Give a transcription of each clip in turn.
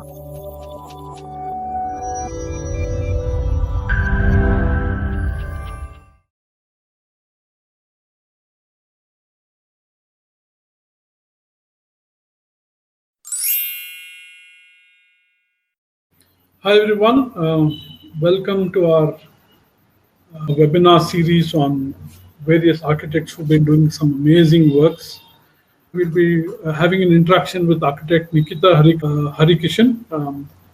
Hi everyone, welcome to our webinar series on various architects who've been doing some amazing works. We'll be having an interaction with architect Nikita Harikishan,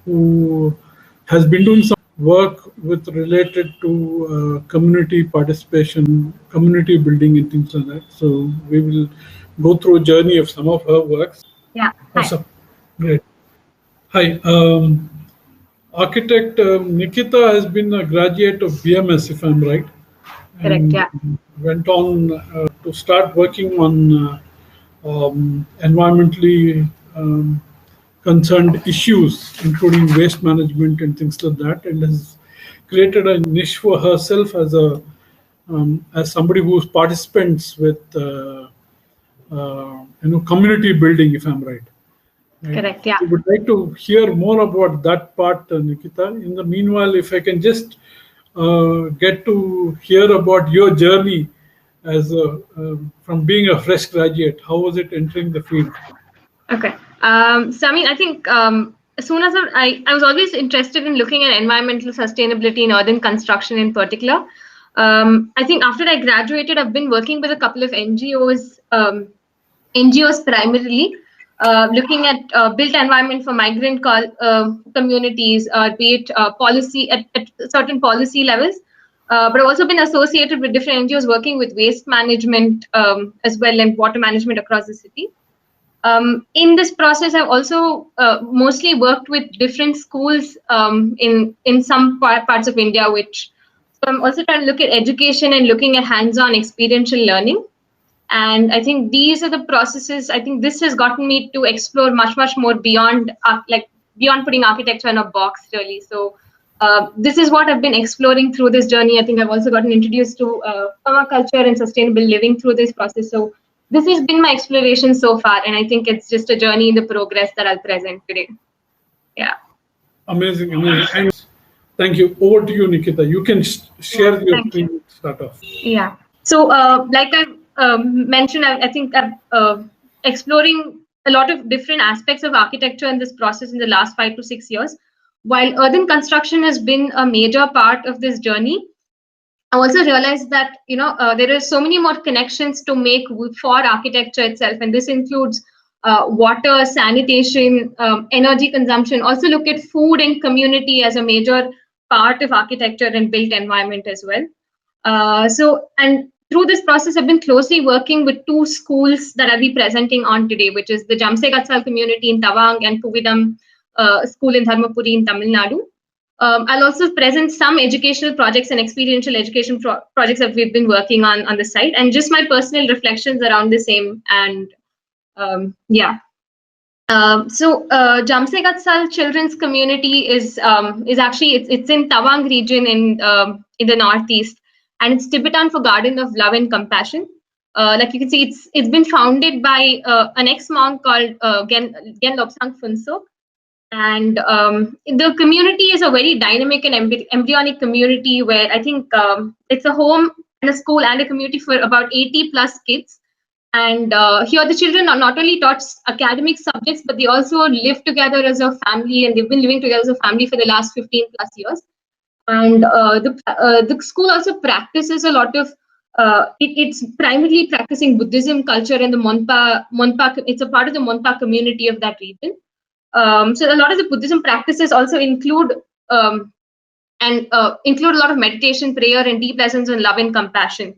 who has been doing some work with related to community participation, community building and things like that. So we will go through a journey of some of her works. Yeah. Hi. Awesome. Great. Hi. Architect Nikita has been a graduate of BMS, if I'm right. Correct, yeah. Went on to start working on environmentally concerned issues, including waste management and things like that, and has created a niche for herself as somebody who participates with community building, if I'm right. Correct, yeah. I would like to hear more about that part, Nikita. In the meanwhile, if I can just get to hear about your journey as from being a fresh graduate, how was it entering the field? Okay. So, I mean, I think as soon as I was always interested in looking at environmental sustainability in urban construction in particular. I think after I graduated, I've been working with a couple of NGOs, primarily, looking at built environment for migrant communities, be it policy at certain policy levels. But I've also been associated with different NGOs working with waste management as well and water management across the city. In this process, I've also mostly worked with different schools in some parts of India, so I'm also trying to look at education and looking at hands-on experiential learning. And I think these are the processes. I think this has gotten me to explore much more beyond beyond putting architecture in a box, really. So this is what I've been exploring through this journey. I think I've also gotten introduced to permaculture and sustainable living through this process. So this has been my exploration so far, and I think it's just a journey in the progress that I'll present today. Yeah. Amazing. And thank you. Over to you, Nikita. You can share your screen. Start off. Yeah. So, like I mentioned, I think I'm exploring a lot of different aspects of architecture in this process in the last 5 to 6 years. While urban construction has been a major part of this journey, I also realized that there are so many more connections to make for architecture itself, and this includes water, sanitation, energy consumption. Also look at food and community as a major part of architecture and built environment as well. And through this process, I've been closely working with 2 schools that I'll be presenting on today, which is the Jamse Gatsal community in Tawang and Puvidam school in Dharmapuri in Tamil Nadu. I'll also present some educational projects and experiential education projects that we've been working on the site, and just my personal reflections around the same. And yeah. So Jamse Gatsal Children's Community is actually it's in Tawang region in the northeast, and it's Tibetan for Garden of Love and Compassion. Like you can see, it's been founded by an ex-monk called Gen Lobsang Phuntsok. And the community is a very dynamic and embryonic community where I think it's a home and a school and a community for about 80 plus kids. And here the children are not only taught academic subjects, but they also live together as a family, and they've been living together as a family for the last 15 plus years. And the school also practices a lot of, it's primarily practicing Buddhism culture, and the Monpa, it's a part of the Monpa community of that region. So a lot of the Buddhism practices also include include a lot of meditation, prayer, and deep lessons on love and compassion.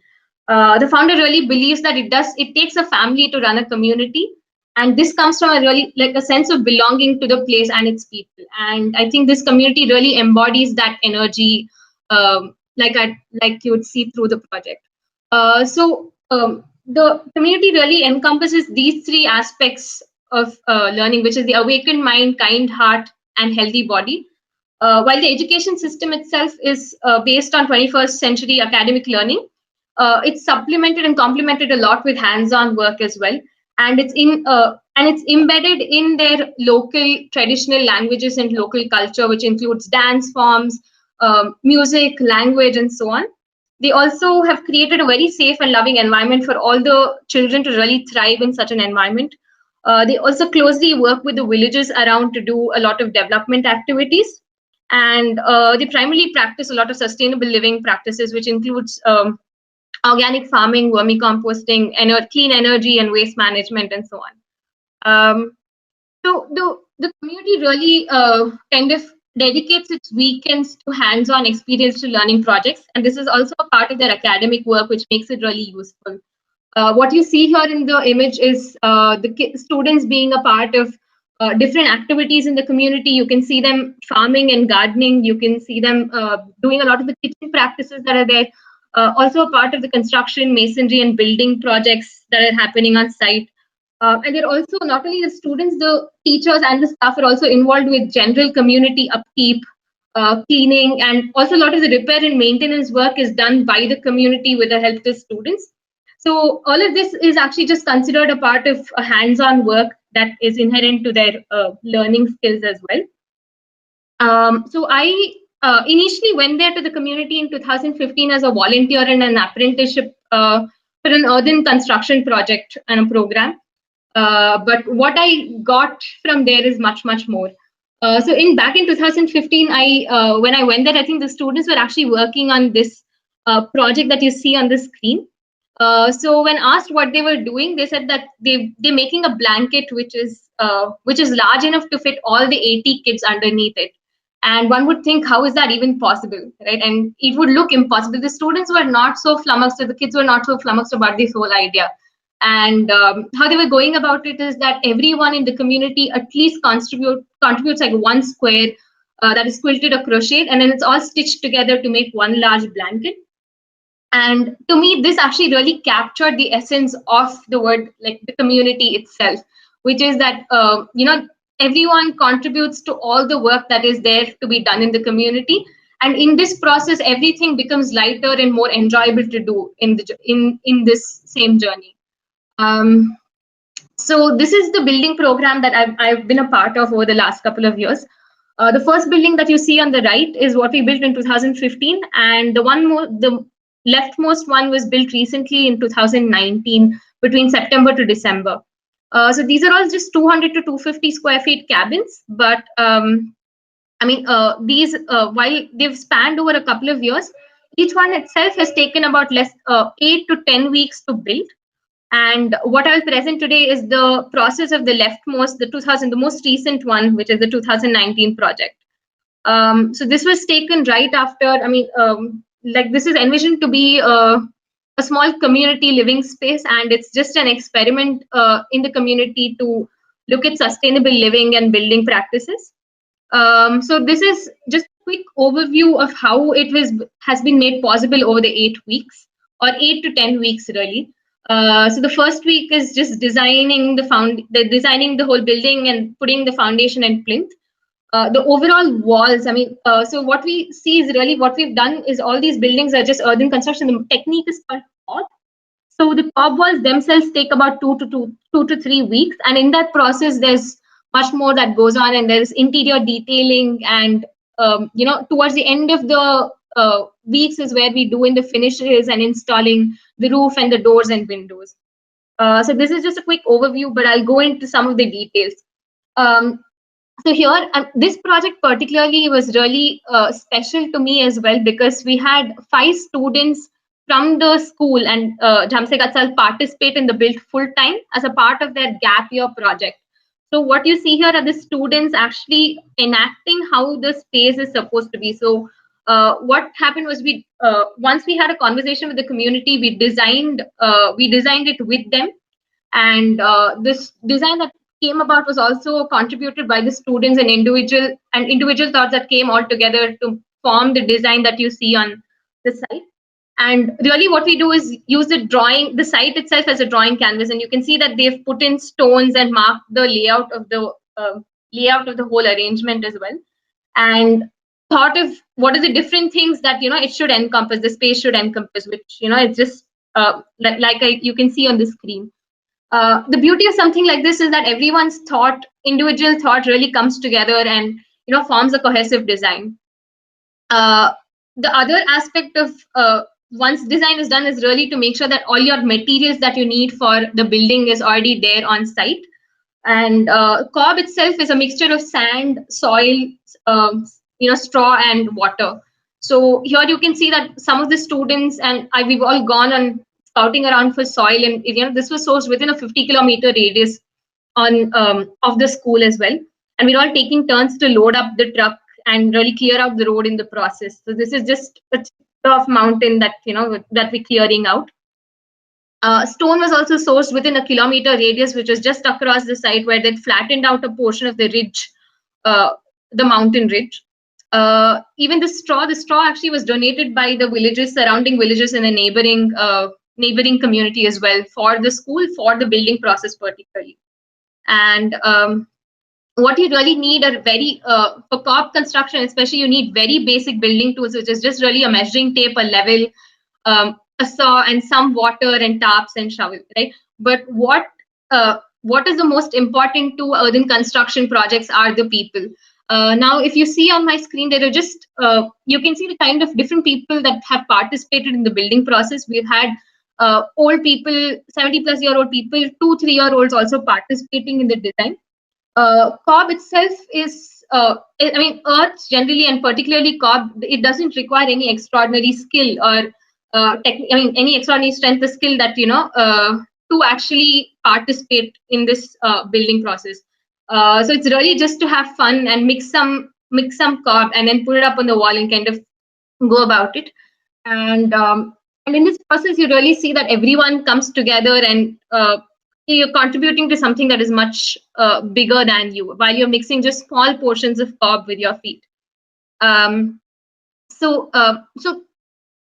The founder really believes that it takes a family to run a community, and this comes from a sense of belonging to the place and its people. And I think this community really embodies that energy, like you would see through the project. So the community really encompasses these 3 aspects of learning, which is the awakened mind, kind heart, and healthy body. While the education system itself is based on 21st century academic learning, it's supplemented and complemented a lot with hands-on work as well. and it's embedded in their local traditional languages and local culture, which includes dance forms, music, language, and so on. They also have created a very safe and loving environment for all the children to really thrive in such an environment. They also closely work with the villages around to do a lot of development activities, and they primarily practice a lot of sustainable living practices, which includes organic farming, vermicomposting, clean energy and waste management, and so on. So the community really kind of dedicates its weekends to hands-on experience to learning projects, and this is also a part of their academic work, which makes it really useful. What you see here in the image is the students being a part of different activities in the community. You can see them farming and gardening. You can see them doing a lot of the kitchen practices that are there. Also a part of the construction, masonry, and building projects that are happening on site. And they're also, not only the students, the teachers and the staff are also involved with general community upkeep, cleaning, and also a lot of the repair and maintenance work is done by the community with the help of the students. So all of this is actually just considered a part of a hands-on work that is inherent to their learning skills as well. So I initially went there to the community in 2015 as a volunteer in an apprenticeship for an earthen construction project and a program. But what I got from there is much, much more. So back in 2015, when I went there, I think the students were actually working on this project that you see on the screen. So when asked what they were doing, they said that they're making a blanket which is large enough to fit all the 80 kids underneath it. And one would think, how is that even possible, right? And it would look impossible. The students were not so flummoxed, or the kids were not so flummoxed about this whole idea. And how they were going about it is that everyone in the community at least contributes like one square that is quilted or crocheted, and then it's all stitched together to make one large blanket. And to me, this actually really captured the essence of the word, like the community itself, which is that, everyone contributes to all the work that is there to be done in the community. And in this process, everything becomes lighter and more enjoyable to do in this same journey. So this is the building program that I've been a part of over the last couple of years. The first building that you see on the right is what we built in 2015, and the leftmost one was built recently in 2019, between September to December. So these are all just 200 to 250 square feet cabins, but these, while they've spanned over a couple of years, each one itself has taken about 8 to 10 weeks to build. And what I will present today is the process of the leftmost, the most recent one, which is the 2019 project. So this was taken right after, this is envisioned to be a small community living space, and it's just an experiment in the community to look at sustainable living and building practices. So this is just a quick overview of how it has been made possible over the 8 weeks, or 8 to 10 weeks really. So the first week is just designing the whole building and putting the foundation and plinth. The overall walls, so what we see is really what we've done is all these buildings are just earthen construction. The technique is called cob. So the cob walls themselves take about 2 to 3 weeks, and in that process, there's much more that goes on, and there's interior detailing, and towards the end of the weeks is where we do in the finishes and installing the roof and the doors and windows. So this is just a quick overview, but I'll go into some of the details. So here, this project particularly was really special to me as well, because we had 5 students from the school and Jhamse Gatsal participate in the build full time as a part of their gap year project. So what you see here are the students actually enacting how the space is supposed to be. So what happened was once we had a conversation with the community, we designed it with them, and this design that came about was also contributed by the students and individual thoughts that came all together to form the design that you see on the site. And really what we do is use the site itself as a drawing canvas, and you can see that they've put in stones and marked the layout of the whole arrangement as well, and thought of what are the different things that it should encompass, the space should encompass, which it's just you can see on the screen. The beauty of something like this is that everyone's individual thought really comes together and forms a cohesive design. The other aspect of once design is done is really to make sure that all your materials that you need for the building is already there on site. And cob itself is a mixture of sand, soil, straw, and water. So here you can see that some of the students and we've all gone on scouting around for soil, and this was sourced within a 50-kilometer radius on of the school as well. And we're all taking turns to load up the truck and really clear out the road in the process. So this is just a tip of mountain that that we're clearing out. Stone was also sourced within a kilometer radius, which was just across the site where they'd flattened out a portion of the ridge, the mountain ridge. Even the straw actually was donated by the surrounding villages in the neighboring community as well, for the school, for the building process particularly. And what you really need are for cob construction especially, you need very basic building tools, which is just really a measuring tape, a level, a saw, and some water and tarps and shovel, right? But what is the most important to earthen construction projects are the people. Now, if you see on my screen, there are just you can see the kind of different people that have participated in the building process. We've had old people, 70-plus-year-old people, 2-3-year-olds also participating in the design. Cob itself is, earth generally, and particularly cob, it doesn't require any extraordinary skill or any extraordinary strength or skill that to actually participate in this building process. So it's really just to have fun and mix some cob and then put it up on the wall and kind of go about it. And in this process, you really see that everyone comes together and you're contributing to something that is much bigger than you, while you're mixing just small portions of cob with your feet. So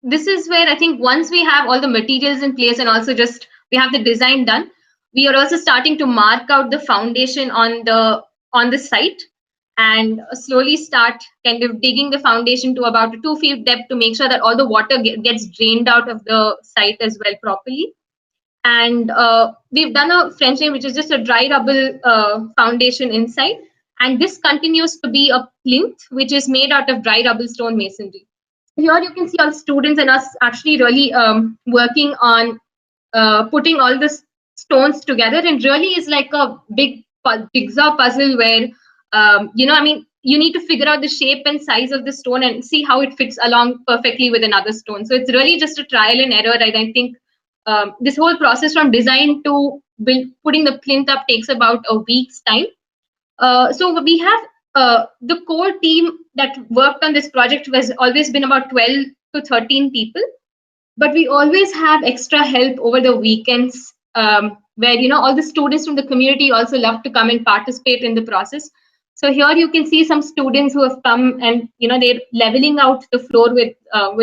this is where I think once we have all the materials in place and also just we have the design done, we are also starting to mark out the foundation on the site and slowly start kind of digging the foundation to about a 2 feet depth to make sure that all the water gets drained out of the site as well properly. And we've done a French name, which is just a dry rubble foundation inside. And this continues to be a plinth, which is made out of dry rubble stone masonry. Here you can see all students and us actually really working on putting all the stones together, and really is like a big jigsaw puzzle where you need to figure out the shape and size of the stone and see how it fits along perfectly with another stone. So it's really just a trial and error. And I think this whole process from design to putting the plinth up takes about a week's time. So we have the core team that worked on this project has always been about 12 to 13 people, but we always have extra help over the weekends where all the students from the community also love to come and participate in the process. So here you can see some students who have come and they're leveling out the floor with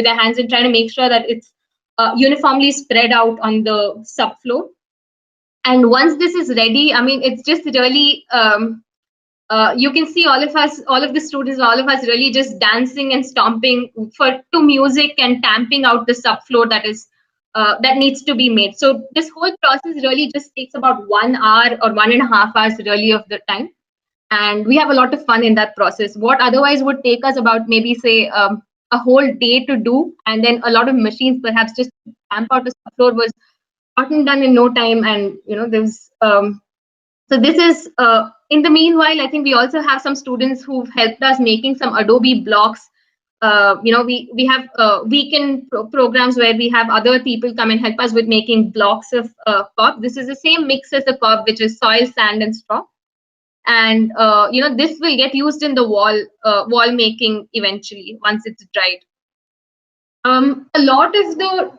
their hands and trying to make sure that it's uniformly spread out on the subfloor. And once this is ready, it's just really you can see all of the students, all of us really just dancing and stomping to music and tamping out the subfloor that needs to be made. So this whole process really just takes about 1 hour or 1.5 hours really of the time. And we have a lot of fun in that process. What otherwise would take us about maybe say a whole day to do, and then a lot of machines perhaps just tamp out the subfloor, was gotten done in no time. And there's so this is in the meanwhile, I think we also have some students who've helped us making some Adobe blocks. We have weekend programs where we have other people come and help us with making blocks of cob. This is the same mix as the cob, which is soil, sand, and straw. And this will get used in the wall making eventually once it's dried. A lot of the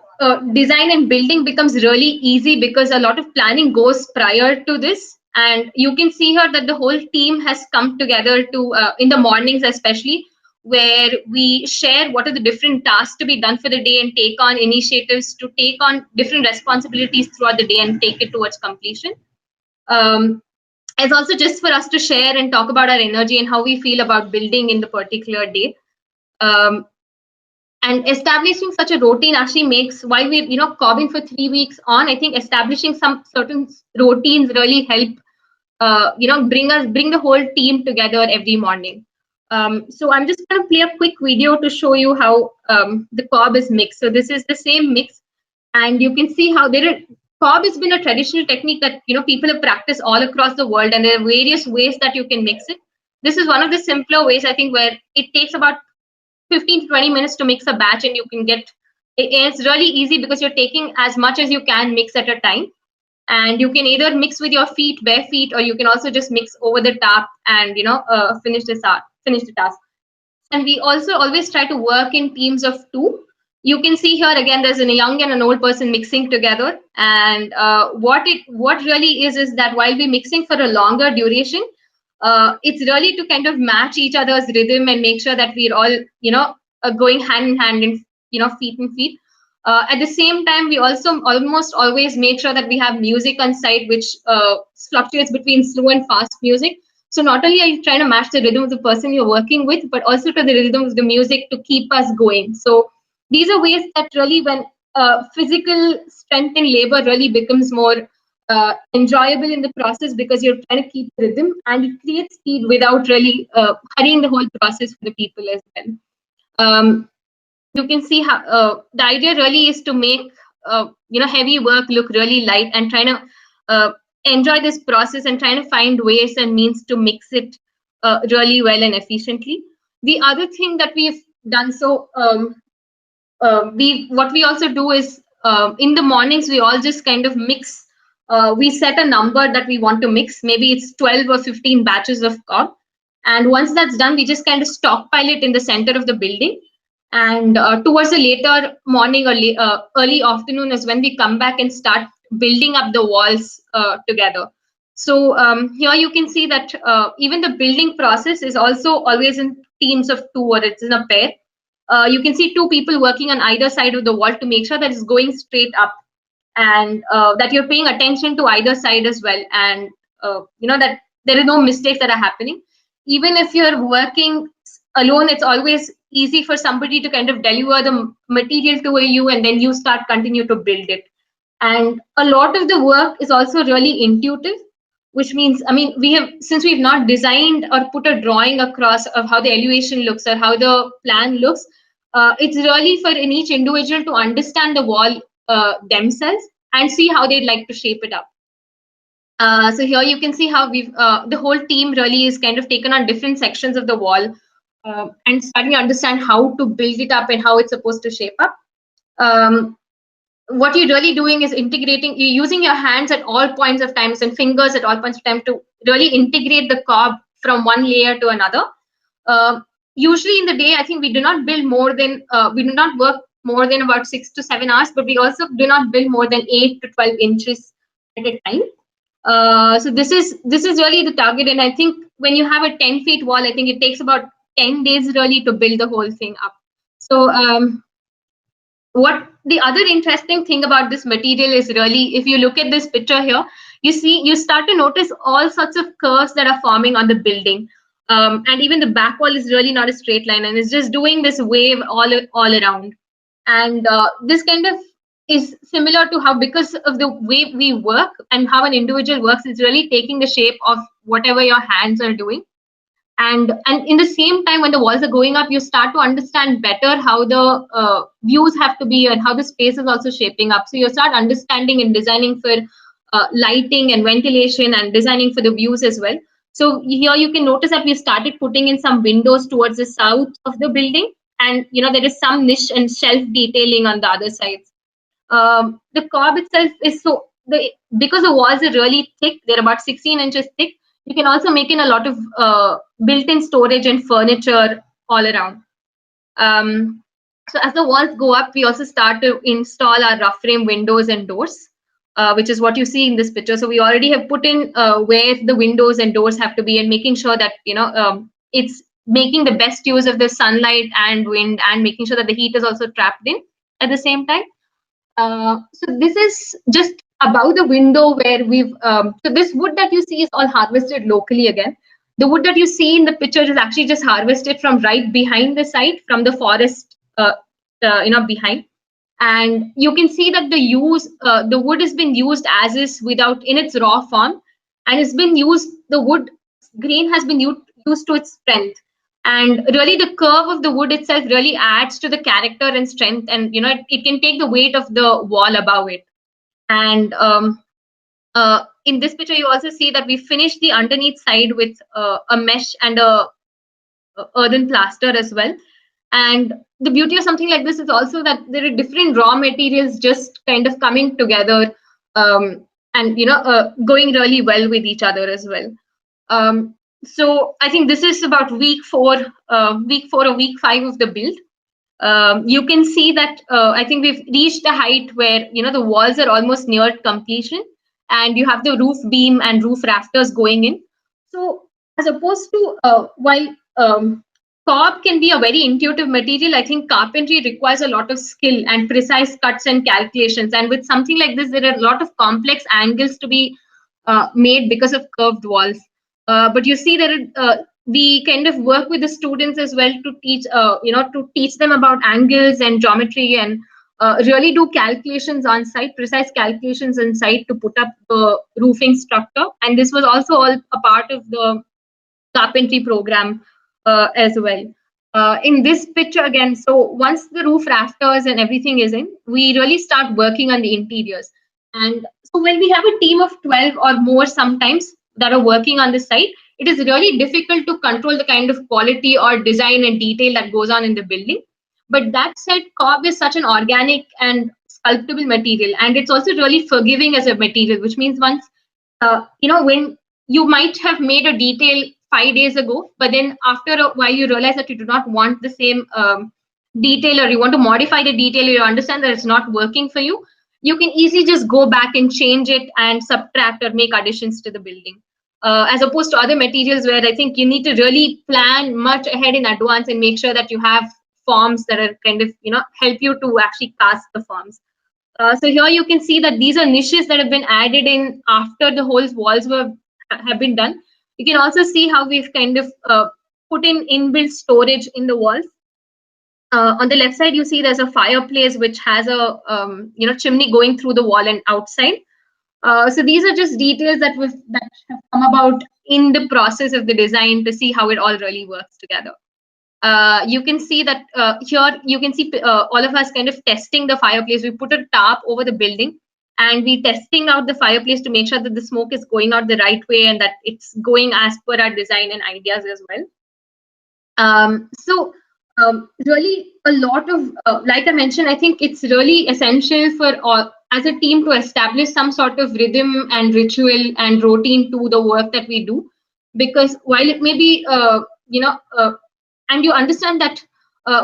design and building becomes really easy because a lot of planning goes prior to this. And you can see here that the whole team has come together to in the mornings especially, where we share what are the different tasks to be done for the day and take on initiatives to take on different responsibilities throughout the day and take it towards completion. It's also just for us to share and talk about our energy and how we feel about building in the particular day. And establishing such a routine actually makes, while we're cobbing for 3 weeks on, I think establishing some certain routines really help bring the whole team together every morning. So I'm just going to play a quick video to show you how the cob is mixed. So this is the same mix, and you can see how cob has been a traditional technique that people have practiced all across the world, and there are various ways that you can mix it. This is one of the simpler ways, I think, where it takes about 15 to 20 minutes to mix a batch, and you can get it's really easy because you're taking as much as you can mix at a time, and you can either mix with your feet, bare feet, or you can also just mix over the tap and finish the task. And we also always try to work in teams of two. You can see here again there's a young and an old person mixing together, and what really is that while we're mixing for a longer duration, it's really to kind of match each other's rhythm and make sure that we're all going hand in hand in feet and feet. At the same time, we also almost always make sure that we have music on site, which fluctuates between slow and fast music. So not only are you trying to match the rhythm of the person you're working with, but also to the rhythm of the music to keep us going. So these are ways that really, when physical strength and labor really becomes more enjoyable in the process, because you're trying to keep rhythm, and it creates speed without really hurrying the whole process for the people as well. You can see how the idea really is to make heavy work look really light, and trying to enjoy this process and trying to find ways and means to mix it really well and efficiently. The other thing that we've done, what we also do is in the mornings we all just kind of mix. We set a number that we want to mix. Maybe it's 12 or 15 batches of cob, and once that's done, we just kind of stockpile it in the center of the building. And towards the later morning or early afternoon is when we come back and start building up the walls together. So here you can see that even the building process is also always in teams of two, or it's in a pair. You can see two people working on either side of the wall to make sure that it's going straight up, and that you're paying attention to either side as well, and that there are no mistakes that are happening. Even if you're working alone, it's always easy for somebody to kind of deliver the material to you, and then you continue to build it. And a lot of the work is also really intuitive, which means, since we've not designed or put a drawing across of how the elevation looks or how the plan looks, it's really for in each individual to understand the wall themselves and see how they'd like to shape it up. So here you can see how we've the whole team really is kind of taken on different sections of the wall and starting to understand how to build it up and how it's supposed to shape up. What you're really doing is integrating, you're using your hands at all points of times and fingers at all points of time to really integrate the cob from one layer to another. Usually in the day, I think we do not build more than, we do not work more than about 6 to 7 hours, but we also do not build more than 8 to 12 inches at a time. So this is really the target. And I think when you have a 10 feet wall, I think it takes about 10 days really to build the whole thing up. So what the other interesting thing about this material is really, if you look at this picture here, you start to notice all sorts of curves that are forming on the building. And even the back wall is really not a straight line, and it's just doing this wave all around. And this kind of is similar to how, because of the way we work and how an individual works, it's really taking the shape of whatever your hands are doing. And in the same time, when the walls are going up, you start to understand better how the views have to be and how the space is also shaping up. So you start understanding and designing for lighting and ventilation and designing for the views as well. So here you can notice that we started putting in some windows towards the south of the building, and there is some niche and shelf detailing on the other sides. The cob itself is because the walls are really thick, they're about 16 inches thick. You can also make in a lot of built-in storage and furniture all around. So as the walls go up, we also start to install our rough frame windows and doors, which is what you see in this picture. So we already have put in where the windows and doors have to be, and making sure that it's making the best use of the sunlight and wind, and making sure that the heat is also trapped in at the same time. So this is just above the window where we've, so this wood that you see is all harvested locally again. The wood that you see in the picture is actually just harvested from right behind the site, from the forest behind. And you can see that the wood has been used as is without in its raw form, and it's been used, the wood grain has been used to its strength. And really the curve of the wood itself really adds to the character and strength, and it can take the weight of the wall above it. And in this picture you also see that we finished the underneath side with a mesh and a earthen plaster as well. And the beauty of something like this is also that there are different raw materials just kind of coming together, and going really well with each other as well. So I think this is about week 4 or week 5 of the build. You can see that I think we've reached the height where the walls are almost near completion, and you have the roof beam and roof rafters going in. So as opposed to while cob can be a very intuitive material, I think carpentry requires a lot of skill and precise cuts and calculations. And with something like this, there are a lot of complex angles to be made because of curved walls. But you see that we kind of work with the students as well to teach them about angles and geometry, and really do calculations on site, precise calculations on site to put up the roofing structure. And this was also all a part of the carpentry program as well. In this picture again, so once the roof rafters and everything is in, we really start working on the interiors. And so when we have a team of 12 or more sometimes that are working on the site, it is really difficult to control the kind of quality or design and detail that goes on in the building. But that said, cob is such an organic and sculptable material, and it's also really forgiving as a material, which means once when you might have made a detail 5 days ago, but then after a while you realize that you do not want the same detail, or you want to modify the detail, you understand that it's not working for you, you can easily just go back and change it and subtract or make additions to the building. As opposed to other materials where I think you need to really plan much ahead in advance and make sure that you have forms that are kind of help you to actually cast the forms. So here you can see that these are niches that have been added in after the whole walls have been done. You can also see how we've kind of put in inbuilt storage in the walls. On the left side, you see there's a fireplace which has a chimney going through the wall and outside. So these are just details that have come about in the process of the design to see how it all really works together. You can see that here you can see all of us kind of testing the fireplace. We put a tarp over the building, and we testing out the fireplace to make sure that the smoke is going out the right way and that it's going as per our design and ideas as well. Really a lot of, like I mentioned, I think it's really essential for all as a team to establish some sort of rhythm and ritual and routine to the work that we do, because while it may be and you understand that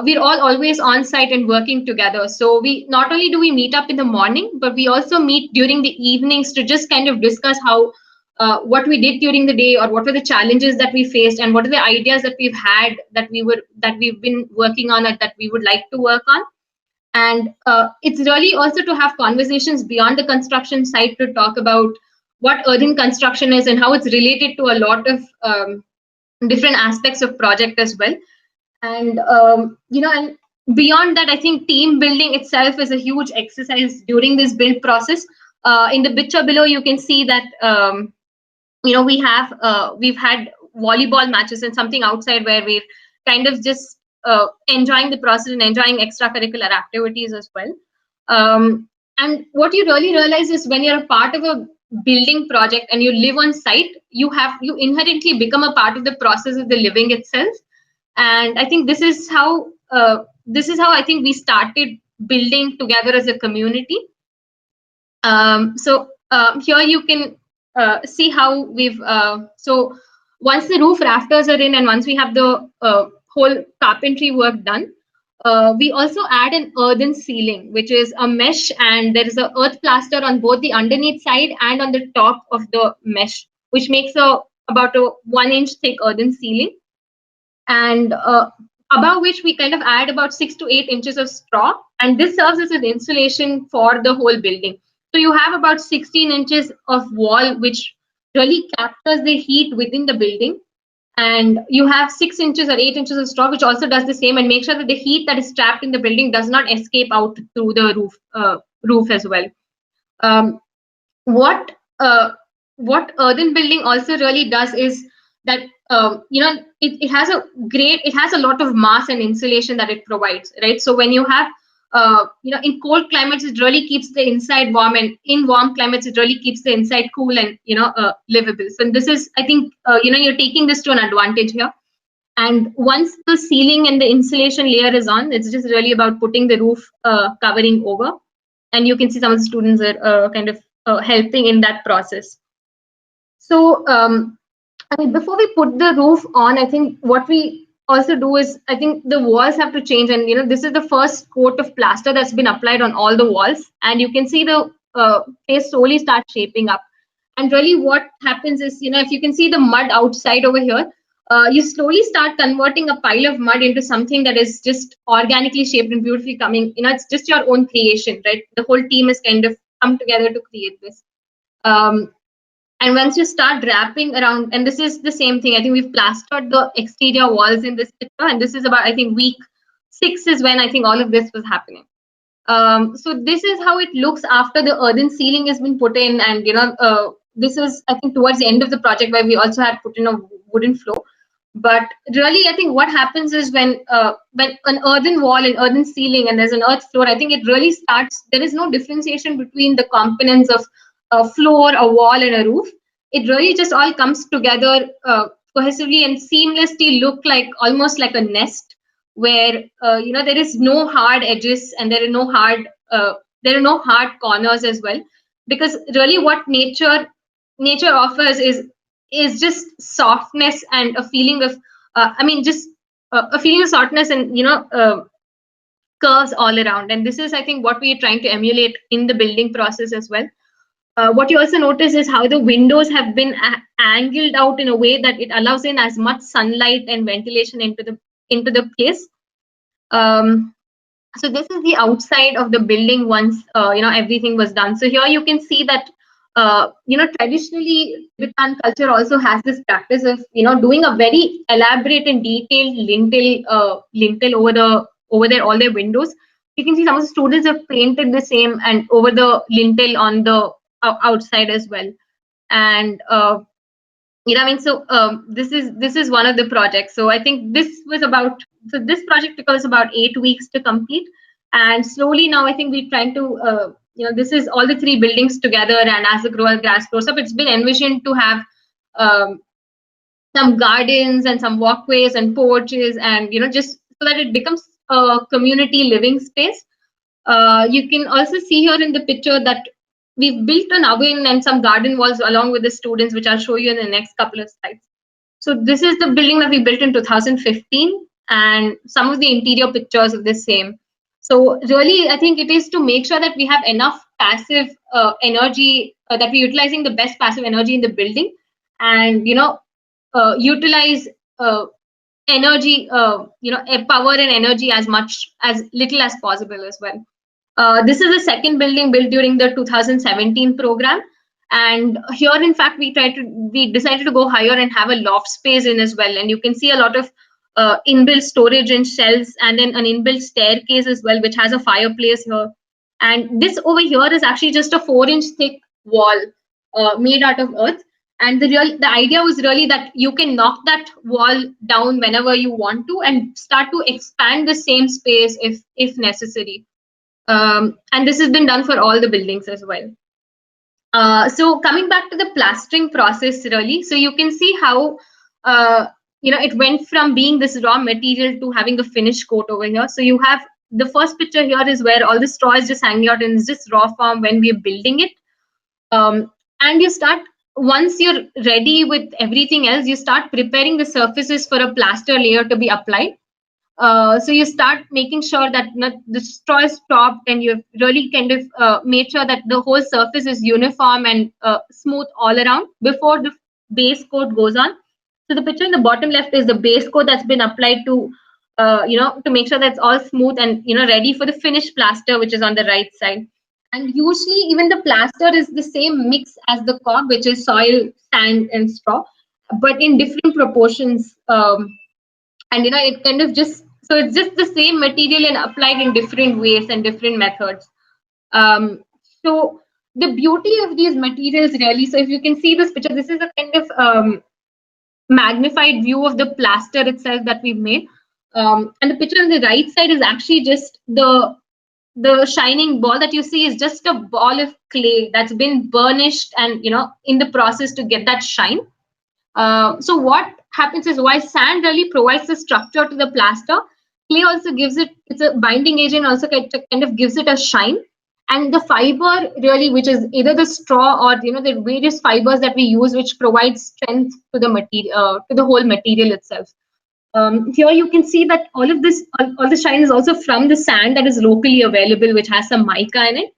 we're all always on site and working together. So we not only do we meet up in the morning, but we also meet during the evenings to just kind of discuss how what we did during the day, or what were the challenges that we faced, and what are the ideas that we've had that we've been working on, or that we would like to work on. And it's really also to have conversations beyond the construction site to talk about what earthen construction is and how it's related to a lot of different aspects of project as well. And and beyond that, I think team building itself is a huge exercise during this build process. In the picture below, you can see that we've had volleyball matches and something outside where we're kind of just enjoying the process and enjoying extracurricular activities as well. And what you really realize is when you're a part of a building project and you live on site, you inherently become a part of the process of the living itself. And I think this is how I think we started building together as a community. Here you can see how we've so once the roof rafters are in, and once we have the whole carpentry work done, we also add an earthen ceiling, which is a mesh, and there is a earth plaster on both the underneath side and on the top of the mesh, which makes about a 1-inch thick earthen ceiling. And above which we kind of add about 6 to 8 inches of straw, and this serves as an insulation for the whole building. So you have about 16 inches of wall, which really captures the heat within the building. And you have 6 inches or 8 inches of straw, which also does the same, and make sure that the heat that is trapped in the building does not escape out through the roof as well. Um, what what earthen building also really does is that it has a lot of mass and insulation that it provides, right? So when you have in cold climates, it really keeps the inside warm, and in warm climates, it really keeps the inside cool and livable. So this is, I think, you're taking this to an advantage here. And once the ceiling and the insulation layer is on, it's just really about putting the roof covering over. And you can see some of the students are kind of helping in that process. So, I mean, before we put the roof on, I think what we also do is, I think the walls have to change. And, this is the first coat of plaster that's been applied on all the walls. And you can see the face slowly start shaping up. And really what happens is, if you can see the mud outside over here, you slowly start converting a pile of mud into something that is just organically shaped and beautifully coming. It's just your own creation, right? The whole team has kind of come together to create this. And once you start wrapping around, and this is the same thing, I think we've plastered the exterior walls in this picture, and this is about, I think, week 6 is when I think all of this was happening. So this is how it looks after the earthen ceiling has been put in, and this is, I think, towards the end of the project where we also had put in a wooden floor. But really, I think what happens is when an earthen wall and earthen ceiling and there's an earth floor, I think it really starts, there is no differentiation between the components of a floor, a wall, and a roof. It really just all comes together cohesively and seamlessly, look like almost like a nest where there is no hard edges and there are no hard corners as well, because really what nature offers is just softness and a feeling of a feeling of softness and curves all around. And this is, I think, what we are trying to emulate in the building process as well. What you also notice is how the windows have been angled out in a way that it allows in as much sunlight and ventilation into the place. So this is the outside of the building once everything was done. So here you can see that traditionally Tibetan culture also has this practice of doing a very elaborate and detailed lintel over there all their windows. You can see some of the students have painted the same and over the lintel on the outside as well. And this is one of the projects. So I think this project took us about 8 weeks to complete, and slowly now I think we're trying to this is all the 3 buildings together, and as the grass grows up, it's been envisioned to have some gardens and some walkways and porches, and just so that it becomes a community living space. You can also see here in the picture that we've built an oven and some garden walls along with the students, which I'll show you in the next couple of slides. So this is the building that we built in 2015, and some of the interior pictures of the same. So really, I think it is to make sure that we have enough passive energy, that we're utilizing the best passive energy in the building, and utilize energy, power and energy as little as possible as well. This is the second building built during the 2017 program, and here, in fact, we decided to go higher and have a loft space in as well. And you can see a lot of inbuilt storage and shelves, and then an inbuilt staircase as well, which has a fireplace here. And this over here is actually just a 4-inch thick wall made out of earth. And the idea was really that you can knock that wall down whenever you want to and start to expand the same space if necessary. And this has been done for all the buildings as well. So coming back to the plastering process, really, so you can see how it went from being this raw material to having a finished coat over here. So you have the first picture here is where all the straw is just hanging out and it's just raw form when we're building it. And you start, once you're ready with everything else, you start preparing the surfaces for a plaster layer to be applied. So you start making sure that the straw is topped, and you've really kind of made sure that the whole surface is uniform and smooth all around before the base coat goes on. So the picture in the bottom left is the base coat that's been applied to, to make sure that's all smooth and ready for the finished plaster, which is on the right side. And usually even the plaster is the same mix as the caulk, which is soil, sand, and straw. but in different proportions. And it kind of just, so it's just the same material and applied in different ways and different methods. So the beauty of these materials really, so if you can see this picture, this is a kind of magnified view of the plaster itself that we've made. And the picture on the right side is actually just the shining ball that you see is just a ball of clay that's been burnished and in the process to get that shine. So what happens is, while sand really provides the structure to the plaster, clay also gives it's a binding agent, also kind of gives it a shine. And the fiber really, which is either the straw or the various fibers that we use, which provides strength to the material, to the whole material itself. Here you can see that all of this, all the shine is also from the sand that is locally available, which has some mica in it.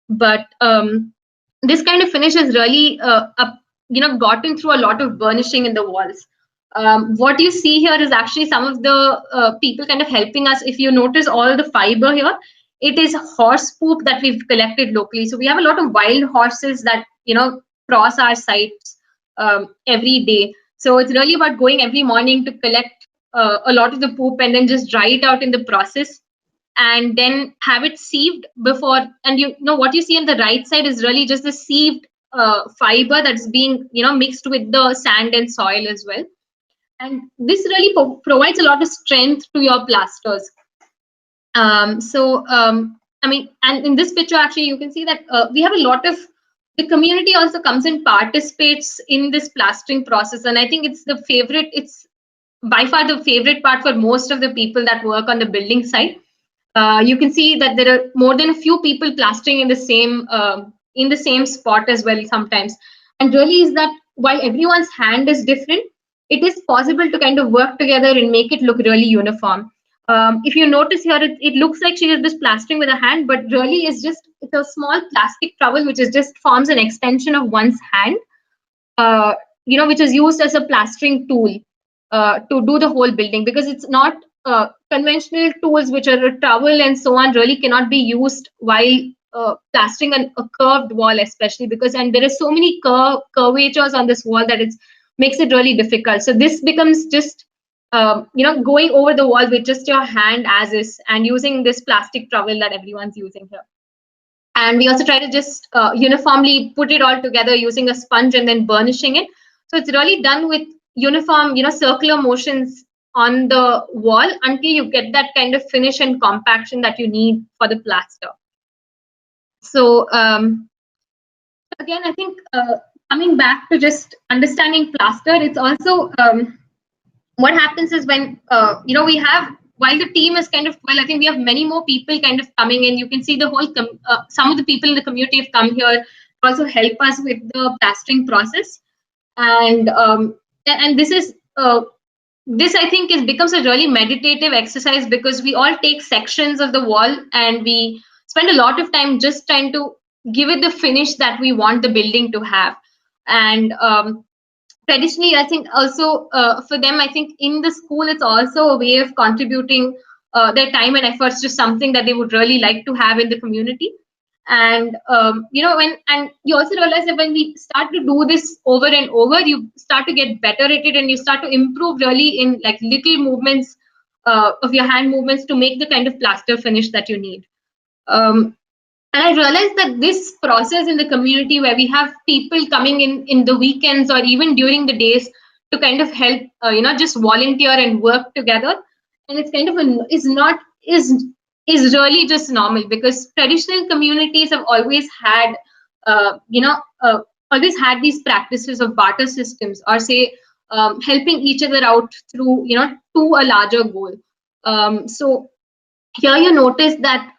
But this kind of finish is really gotten through a lot of burnishing in the walls. What you see here is actually some of the people kind of helping us. If you notice all the fiber here, it is horse poop that we've collected locally. So we have a lot of wild horses that cross our sites every day. So it's really about going every morning to collect a lot of the poop and then just dry it out in the process, and then have it sieved before. And what you see on the right side is really just the sieved fiber that's being mixed with the sand and soil as well. And this really provides a lot of strength to your plasters. I mean, and in this picture actually you can see that we have a lot of, the community also comes and participates in this plastering process, and I think it's by far the favorite part for most of the people that work on the building site. You can see that there are more than a few people plastering in the same spot as well sometimes. And really is that while everyone's hand is different, it is possible to kind of work together and make it look really uniform. If you notice here, it looks like she is just plastering with a hand, but really it's a small plastic trowel which is just forms an extension of one's hand, which is used as a plastering tool to do the whole building, because it's not conventional tools which are a trowel and so on really cannot be used while plastering a curved wall, especially and there are so many curvatures on this wall that it makes it really difficult. So this becomes just going over the wall with just your hand as is, and using this plastic trowel that everyone's using here. And we also try to just uniformly put it all together using a sponge and then burnishing it. So it's really done with uniform, circular motions on the wall until you get that kind of finish and compaction that you need for the plaster. So again, I think coming back to just understanding plaster, it's also what happens is when we have, while the team is kind of, well, I think we have many more people kind of coming in. You can see the whole some of the people in the community have come here to also help us with the plastering process. And this is this I think becomes a really meditative exercise, because we all take sections of the wall and we spend a lot of time just trying to give it the finish that we want the building to have. And traditionally, I think also for them, I think in the school, it's also a way of contributing their time and efforts to something that they would really like to have in the community. And and you also realize that when we start to do this over and over, you start to get better at it, and you start to improve really in like little movements of your hand movements to make the kind of plaster finish that you need. And I realized that this process in the community, where we have people coming in the weekends or even during the days to kind of help, just volunteer and work together, and it's kind of is really just normal, because traditional communities have always had, always had these practices of barter systems, or say helping each other out through, to a larger goal. So here you notice that,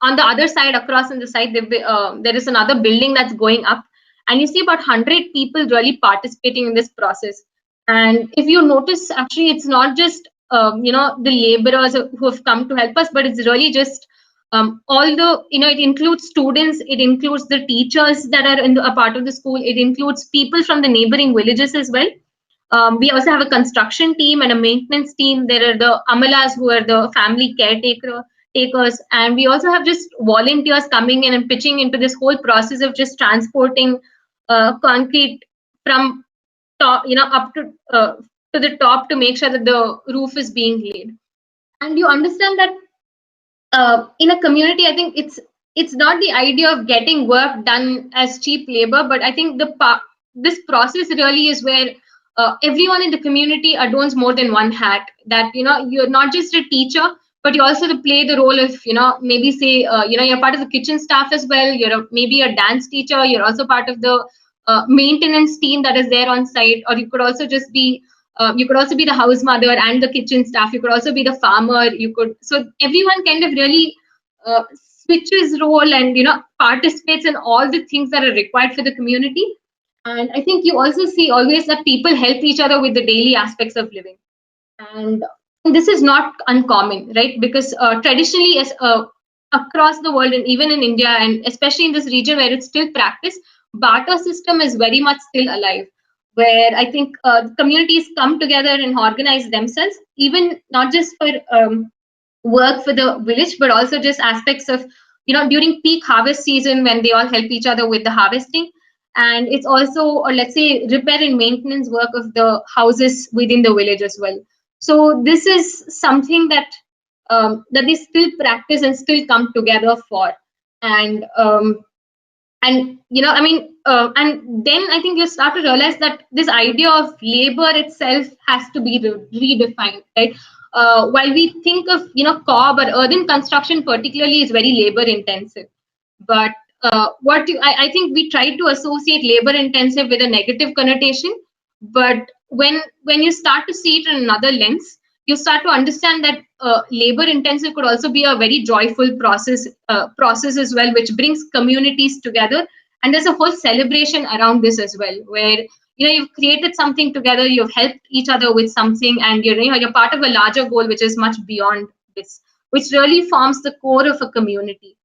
on the other side, across on the side, there is another building that's going up, and you see about 100 people really participating in this process. And if you notice, actually, it's not just the laborers who have come to help us, but it's really just all the, it includes students, it includes the teachers that are in a part of the school, it includes people from the neighboring villages as well. We also have a construction team and a maintenance team. There are the amalas, who are the family caretakers, and we also have just volunteers coming in and pitching into this whole process of just transporting concrete from top, up to the top to make sure that the roof is being laid. And you understand that in a community, I think it's not the idea of getting work done as cheap labor, but I think this process really is where everyone in the community adorns more than one hat. That you're not just a teacher, but you also to play the role of maybe say you're part of the kitchen staff as well. You're maybe a dance teacher. You're also part of the maintenance team that is there on site, or you could also just be you could also be the house mother and the kitchen staff. You could also be the farmer. So everyone kind of really switches role and participates in all the things that are required for the community. And I think you also see always that people help each other with the daily aspects of living. And this is not uncommon, right? Because traditionally, as across the world and even in India, and especially in this region where it's still practiced, barter system is very much still alive, where I think communities come together and organize themselves, even not just for work for the village, but also just aspects of, during peak harvest season when they all help each other with the harvesting. And it's also, or let's say, repair and maintenance work of the houses within the village as well. So this is something that that they still practice and still come together for. And and and then I think you start to realize that this idea of labor itself has to be redefined, right? While we think of cob or earthen construction particularly is very labor intensive, but I think we try to associate labor intensive with a negative connotation. But when you start to see it in another lens, you start to understand that labor intensive could also be a very joyful process as well, which brings communities together. And there's a whole celebration around this as well, where you've created something together, you've helped each other with something, and you're part of a larger goal which is much beyond this, which really forms the core of a community.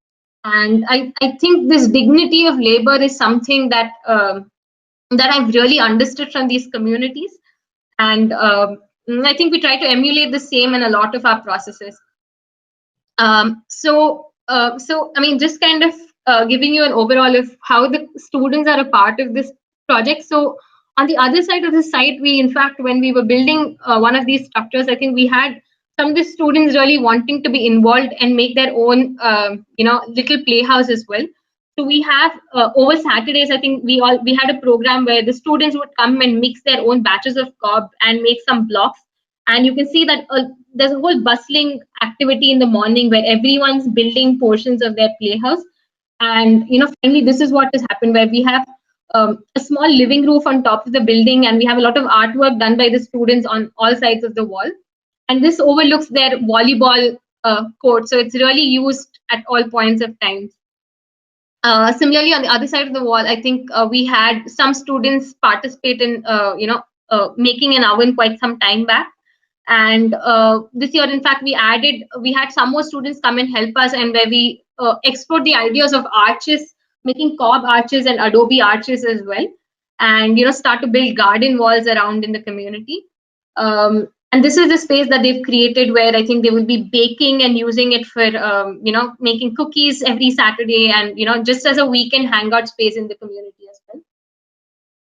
And I think this dignity of labor is something that that I've really understood from these communities. And I think we try to emulate the same in a lot of our processes. So I mean, just kind of giving you an overall of how the students are a part of this project. So on the other side of the site, we, in fact, when we were building one of these structures, I think we had some of the students really wanting to be involved and make their own, little playhouse as well. So we have over Saturdays, I think we had a program where the students would come and mix their own batches of cob and make some blocks. And you can see that there's a whole bustling activity in the morning where everyone's building portions of their playhouse. And finally, this is what has happened, where we have a small living roof on top of the building, and we have a lot of artwork done by the students on all sides of the wall. And this overlooks their volleyball court, so it's really used at all points of time. Similarly, on the other side of the wall, I think we had some students participate in, making an oven quite some time back. And this year, in fact, we had some more students come and help us, and where we explored the ideas of arches, making cob arches and adobe arches as well, and start to build garden walls around in the community. And this is the space that they've created where I think they will be baking and using it for, making cookies every Saturday, and, just as a weekend hangout space in the community as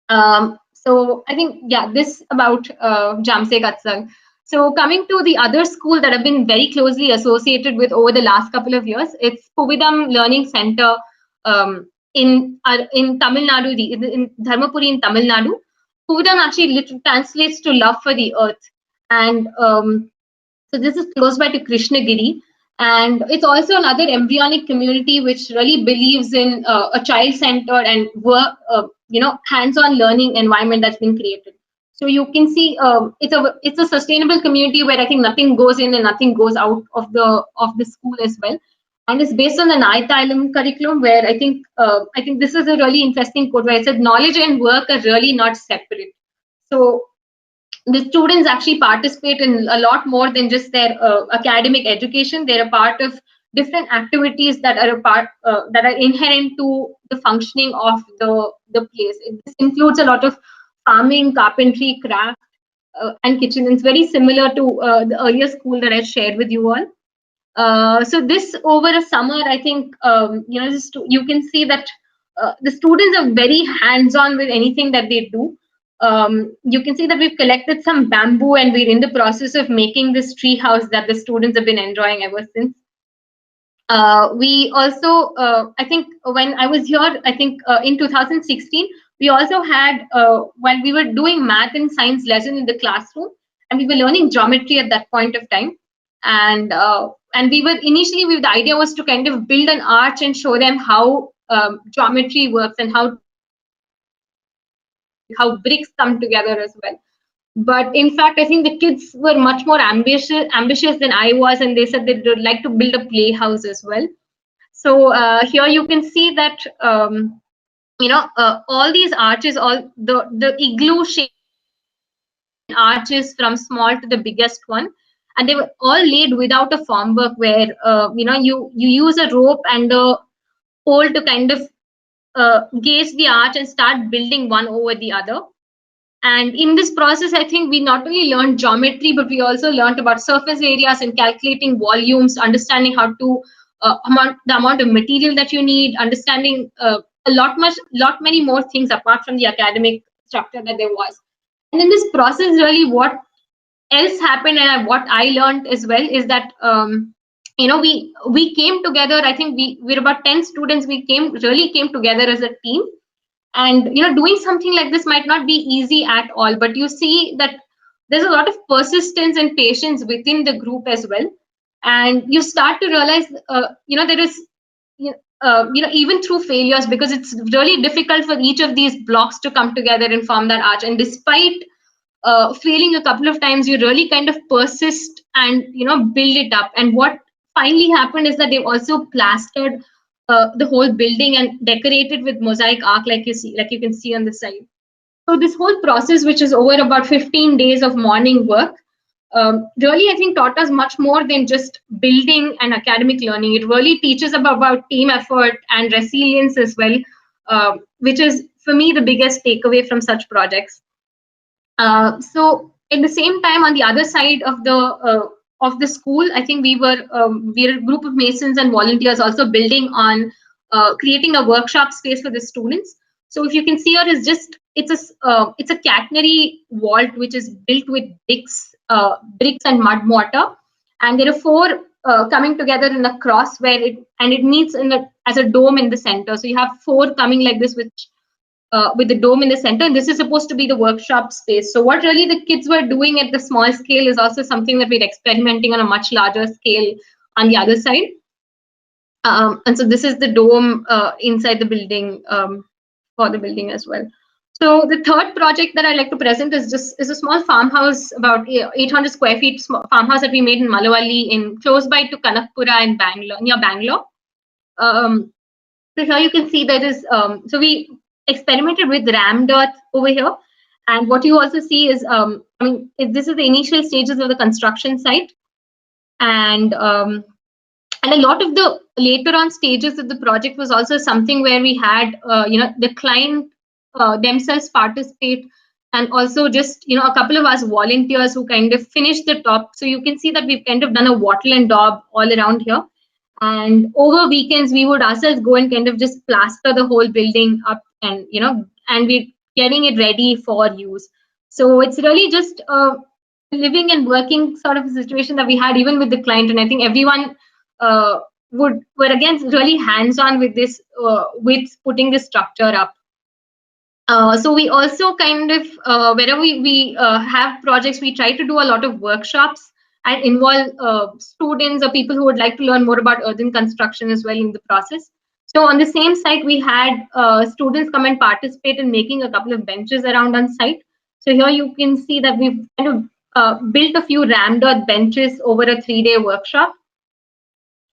well. So I think, yeah, this about Jamse Katsal. So coming to the other school that have been very closely associated with over the last couple of years, it's Puvidam Learning Center in Tamil Nadu, in Dharmapuri in Tamil Nadu. Puvidam actually literally translates to love for the earth. And so this is close by to Krishnagiri. And it's also another embryonic community which really believes in a child-centered and work, hands-on learning environment that's been created. So you can see it's a sustainable community where I think nothing goes in and nothing goes out of the school as well. And it's based on the Naitailam curriculum, where I think this is a really interesting quote where it said knowledge and work are really not separate. So the students actually participate in a lot more than just their academic education. They're a part of different activities that are that are inherent to the functioning of the place. This includes a lot of farming, carpentry, craft, and kitchen. It's very similar to the earlier school that I shared with you all. So this over a summer, I think you can see that the students are very hands-on with anything that they do. You can see that we've collected some bamboo and we're in the process of making this tree house that the students have been enjoying ever since. We also, I think when I was here, I think in 2016, we also had, when we were doing math and science lesson in the classroom, and we were learning geometry at that point of time. And we were initially, the idea was to kind of build an arch and show them how geometry works and how bricks come together as well. But in fact, I think the kids were much more ambitious than I was, and they said they would like to build a playhouse as well. So here you can see that all these arches, all the igloo shape arches from small to the biggest one, and they were all laid without a formwork, where you use a rope and a pole to kind of gauge the arch and start building one over the other. And in this process, I think we not only learned geometry, but we also learned about surface areas and calculating volumes, understanding how to the amount of material that you need, understanding many more things apart from the academic structure that there was. And in this process, really, what else happened and what I learned as well is that we came together. I think we're about 10 students. We really came together as a team. And doing something like this might not be easy at all, but you see that there's a lot of persistence and patience within the group as well. And you start to realize, there is, even through failures, because it's really difficult for each of these blocks to come together and form that arch. And despite failing a couple of times, you really kind of persist and build it up. And what finally happened is that they've also plastered the whole building and decorated with mosaic arc, like you can see on the side. So this whole process, which is over about 15 days of morning work, really I think taught us much more than just building and academic learning. It really teaches about team effort and resilience as well, which is for me the biggest takeaway from such projects. So at the same time, on the other side of the school, I think we're a group of masons and volunteers also building on creating a workshop space for the students. So if you can see here, it's a catenary vault which is built with bricks and mud mortar, and there are 4 coming together in a cross where it meets as a dome in the center. So you have 4 coming like this, with the dome in the center, and this is supposed to be the workshop space. So what really the kids were doing at the small scale is also something that we're experimenting on a much larger scale on the other side. And so this is the dome inside the building, for the building as well. So the third project that I'd like to present is a small farmhouse, about 800 square feet farmhouse that we made in Mallavalli, close by to Kanakpura in Bangalore, near Bangalore. So here you can see there is, so we experimented with rammed earth over here. And what you also see is, this is the initial stages of the construction site. And a lot of the later on stages of the project was also something where we had, the client themselves participate, and also just, a couple of us volunteers who kind of finished the top. So you can see that we've kind of done a wattle and daub all around here. And over weekends, we would ourselves go and kind of just plaster the whole building up, and and we're getting it ready for use. So it's really just a living and working sort of a situation that we had even with the client. And I think everyone were again really hands-on with this, with putting this structure up. So we also kind of, wherever we have projects, we try to do a lot of workshops and involve students or people who would like to learn more about earthen construction as well in the process. So on the same site, we had students come and participate in making a couple of benches around on site. So here you can see that we've kind of built a few rammed earth benches over a 3-day workshop.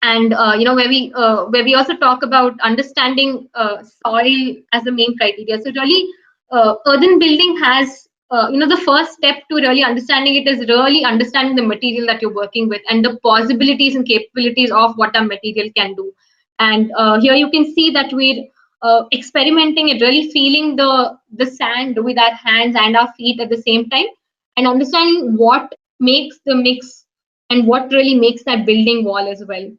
And where we also talk about understanding soil as the main criteria. So really, earthen building has, the first step to really understanding it is really understanding the material that you're working with and the possibilities and capabilities of what a material can do. And here you can see that we're experimenting and really feeling the sand with our hands and our feet at the same time, and understanding what makes the mix and what really makes that building wall as well.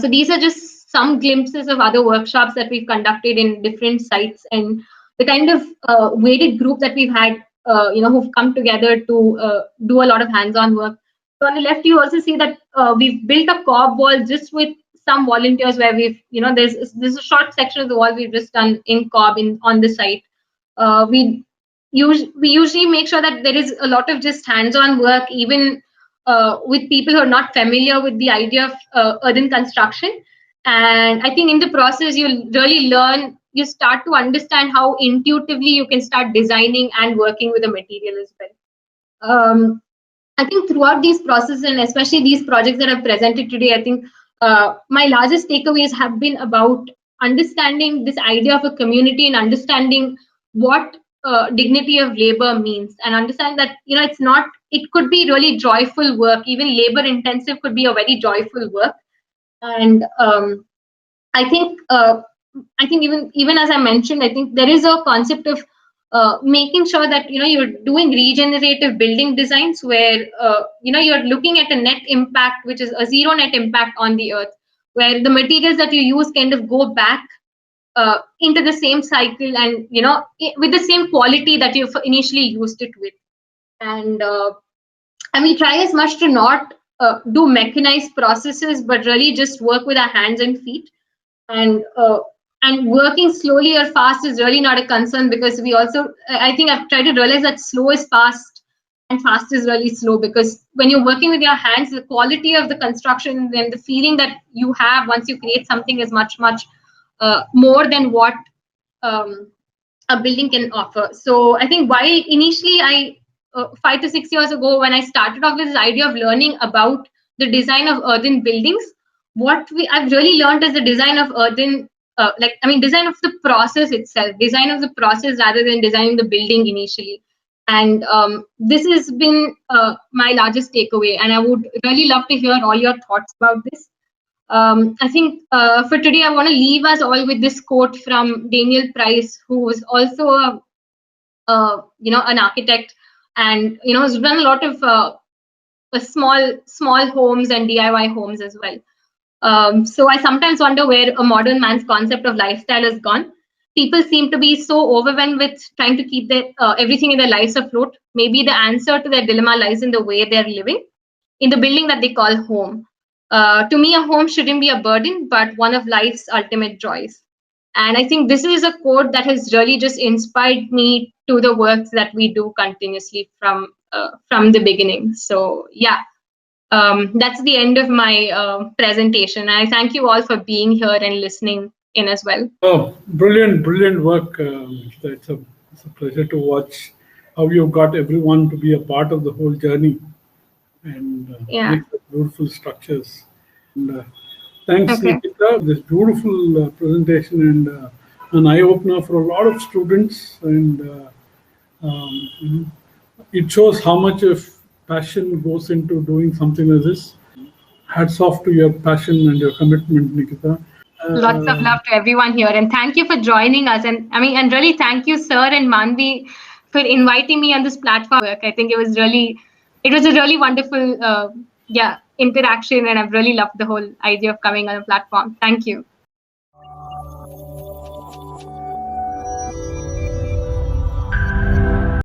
So these are just some glimpses of other workshops that we've conducted in different sites. And the kind of weighted group that we've had, who've come together to do a lot of hands-on work. So on the left, you also see that we've built a cob wall just with some volunteers where we've, there's a short section of the wall we've just done in cob on the site. We usually make sure that there is a lot of just hands-on work, even with people who are not familiar with the idea of earthen construction. And I think in the process, you'll really learn, you start to understand how intuitively you can start designing and working with the material as well. I think throughout these processes, and especially these projects that I've presented today, I think my largest takeaways have been about understanding this idea of a community and understanding what dignity of labor means, and understand that it could be really joyful work. Even labor intensive could be a very joyful work. And I think even as I mentioned, I think there is a concept of making sure that you're doing regenerative building designs where you're looking at a net impact, which is a zero net impact on the earth, where the materials that you use kind of go back into the same cycle, and with the same quality that you've initially used it with. And we try as much to not do mechanized processes, but really just work with our hands and feet. And working slowly or fast is really not a concern, because I think I've tried to realize that slow is fast and fast is really slow, because when you're working with your hands, the quality of the construction and the feeling that you have once you create something is much more than what a building can offer. So I think while initially 5 to 6 years ago, when I started off with this idea of learning about the design of earthen buildings, I've really learned is the design of earthen, design of the process itself, design of the process rather than designing the building initially. And this has been my largest takeaway, and I would really love to hear all your thoughts about this. I think for today, I want to leave us all with this quote from Daniel Price, who was also an architect, and has done a lot of small homes and DIY homes as well. So I sometimes wonder where a modern man's concept of lifestyle has gone. People seem to be so overwhelmed with trying to keep everything in their lives afloat. Maybe the answer to their dilemma lies in the way they're living, in the building that they call home. To me, a home shouldn't be a burden, but one of life's ultimate joys. And I think this is a quote that has really just inspired me to the works that we do continuously from the beginning. So yeah, that's the end of my presentation. I thank you all for being here and listening in as well. Oh, brilliant work. It's a pleasure to watch how you've got everyone to be a part of the whole journey and make the beautiful structures. And thanks, Nikita. This beautiful presentation and an eye-opener for a lot of students. And it shows how much of passion goes into doing something like this. Hats off to your passion and your commitment, Nikita. Lots of love to everyone here, and thank you for joining us. And really thank you, Sir and Manvi, for inviting me on this platform. I think it was a really wonderful interaction, and I've really loved the whole idea of coming on a platform. Thank you.